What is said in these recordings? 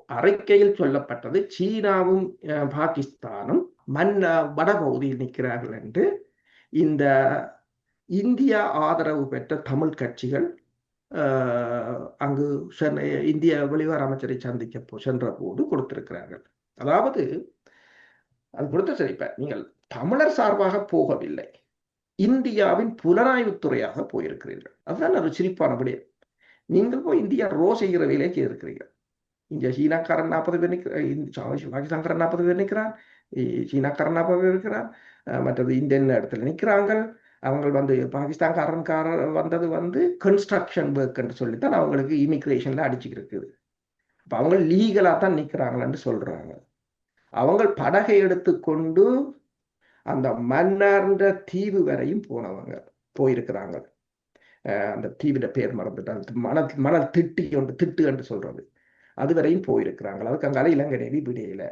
அறிக்கையில் சொல்லப்பட்டது சீனாவும் பாகிஸ்தானும் வடபகுதியில் நிற்கிறார்கள் என்று இந்த இந்தியா ஆதரவு பெற்ற தமிழ் கட்சிகள் அங்கு இந்திய வெளிவார அமைச்சரை சந்திக்க சென்ற போது கொடுத்திருக்கிறார்கள். அதாவது அது கொடுத்த சரி, இப்ப நீங்கள் தமிழர் சார்பாக போகவில்லை, இந்தியாவின் புலனாய்வுத்துறையாக போயிருக்கிறீர்கள். அதுதான் ஒரு சிரிப்பான விடயம். நீங்கள் போய் இந்தியா ரோ செய்கிற வேலைக்கு இருக்கிறீர்கள். இங்க சீனாக்காரன் 40 பேர் பாகிஸ்தான்காரன் 40 பேர் நிற்கிறான், சீனாக்காரன் 40 பேர் இருக்கிறான், மற்றது இந்தியன் இடத்துல நிற்கிறாங்க. அவங்க வந்து பாகிஸ்தான்காரன் வந்தது கன்ஸ்ட்ரக்ஷன் ஒர்க் என்று சொல்லித்தான் அவங்களுக்கு இமிகிரேஷன்ல அடிச்சுக்கிட்டு இருக்குது. அப்ப அவங்க லீகலா தான் நிற்கிறாங்கன்னு சொல்றாங்க. அவங்க படகை எடுத்துக்கொண்டு அந்த மன்னார்ன்ற தீவு வரையும் போயிருக்கிறாங்க. அந்த தீவிட பேர் மறந்துட்டாங்க, மணல் திட்டு என்று சொல்றது. அது வரையும் போயிருக்கிறாங்க. அதுக்கு அங்கால இலங்கை நேவி விடையில.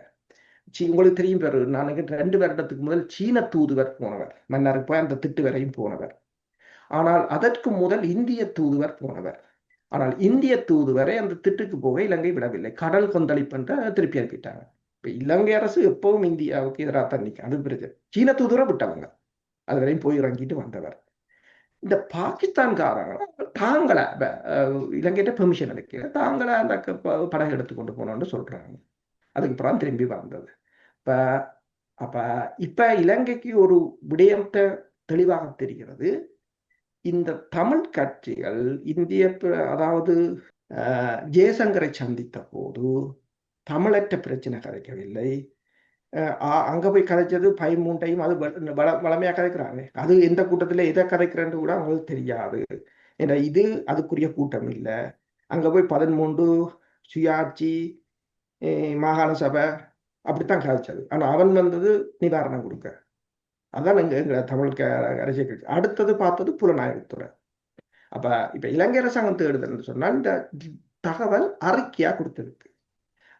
உங்களுக்கு தெரியும் பேர், நான் 2 வருடத்துக்கு முதல் சீன தூதுவர் போனவர், மன்னாருக்கு போய் அந்த திட்டு வரையும் போனவர். ஆனால் அதற்கு முதல் இந்திய தூதுவர் போனவர். ஆனால் இந்திய தூதுவரை அந்த திட்டுக்கு போக இலங்கை விடவில்லை. கடல் கொந்தளிப்பு திருப்பி அனுப்பிட்டாங்க. இப்ப இலங்கை அரசு எப்பவும் இந்தியாவுக்கு எதிராக தான் நிற்கும். அது பிறகு சீன தூதுவரை விட்டவங்க, அது வரையும் போய் இறங்கிட்டு வந்தவர். இந்த பாகிஸ்தான்காரங்க தாங்களை இலங்கையிட்ட பெர்மிஷன் அளிக்க தாங்களை அந்த படகு எடுத்துக்கொண்டு போனோம்னு சொல்றாங்க. அதுக்கு அப்புறம் திரும்பி வந்தது. இப்ப இலங்கைக்கு ஒரு விடயத்தை தெளிவாக தெரிகிறது. இந்த தமிழ் கட்சிகள் அதாவது ஜெயசங்கரை சந்தித்த போது தமிழற்ற பிரச்சனை கதைக்கவில்லை. அங்க போய் கதைச்சது 13 டைம். அது வளமையா கதைக்கிறாங்க. அது எந்த கூட்டத்துல எதை கதைக்கிறேன்னு கூட அவங்களுக்கு தெரியாது. ஏன்னா இது அதுக்குரிய கூட்டம் இல்லை. அங்க போய் 13 சுயாட்சி, மாகாண சபை அப்படித்தான் கதைச்சது. ஆனா அவன் வந்தது நிவாரணம் கொடுக்க. அதான் எங்க தமிழ் அரசியல் கட்சி. அடுத்தது பார்த்தது புலனாய்வுத்துறை. அப்ப இப்ப இலங்கை அரசாங்கம் தேடுதல் சொன்னா இந்த தகவல் அறிக்கையா கொடுத்திருக்கு.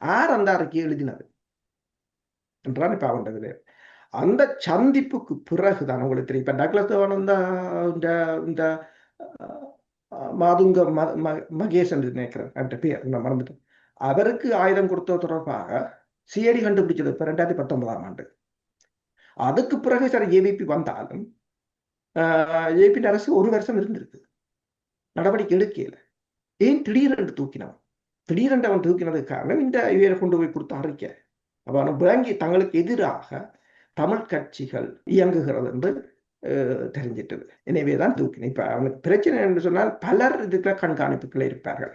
யார் அந்த அறிக்கையை எழுதினது என்றான் இப்ப அவன்றது. அந்த சந்திப்புக்கு பிறகுதான் உங்களுக்கு தெரியும். இப்ப டக்ளஸ் தேவானந்தா இந்த மாதுங்க மகேஷ் என்று நினைக்கிறேன் பேர், நான் மறந்துட்டேன். அவருக்கு ஆயுதம் கொடுத்த தொடர்பாக சிஐடி கண்டுபிடிச்சது இப்ப 2019ஆம் ஆண்டு. அதுக்கு பிறகு சார் ஏவிபி வந்தாலும் ஏபி அரசு 1 வருஷம் இருந்திருக்கு, நடவடிக்கை எடுக்கல. ஏன் திடீரென்று தூக்கினவன்? திடீரென்று அவன் தூக்கினதுக்கு காரணம் இந்த இவரை கொண்டு போய் கொடுத்த அறிக்கை. அவன் விளங்கி தங்களுக்கு எதிராக தமிழ் கட்சிகள் இயங்குகிறது என்று தெரிஞ்சிட்டது. எனவேதான் தூக்கினேன். இப்ப அவனுக்கு பிரச்சனை என்று சொன்னால் பலர் இதுக்கு கண்காணிப்புகள் இருப்பார்கள்.